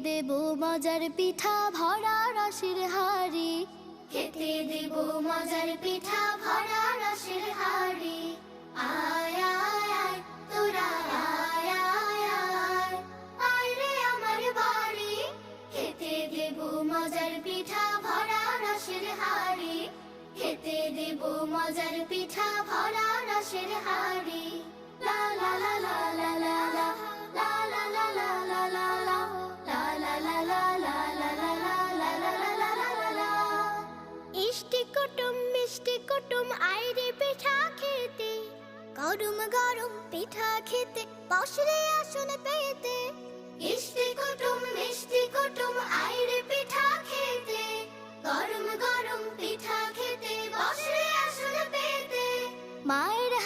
দেব মজার পিঠা ভরা রসের হাড়ি, খেতে দেব মজার পিঠা ভরা রসের হাড়ি। আয় আয় আয় তোরা আয় আয় আয়, আয় রে আমার বাড়ি, খেতে দেব মজার পিঠা ভরা রসের হাড়ি, খেতে দেব মজার পিঠা ভরা রসের হাড়ি। লা লা লা লা লা লা লা, লা লা লা লা লা লা লা, লা লা লা লা লা লা লা লা লা লা লা লা লা লা। ইষ্টি কুটুম মিষ্টি কুটুম আয় রে পিঠা খেতে, গরম গরম পিঠা খেতে বসরে আসন পেতে। ইষ্টি কুটুম মিষ্টি কুটুম আয় রে পিঠা খেতে, গরম গরম পিঠা খেতে বসরে আসন পেতে। মায়ের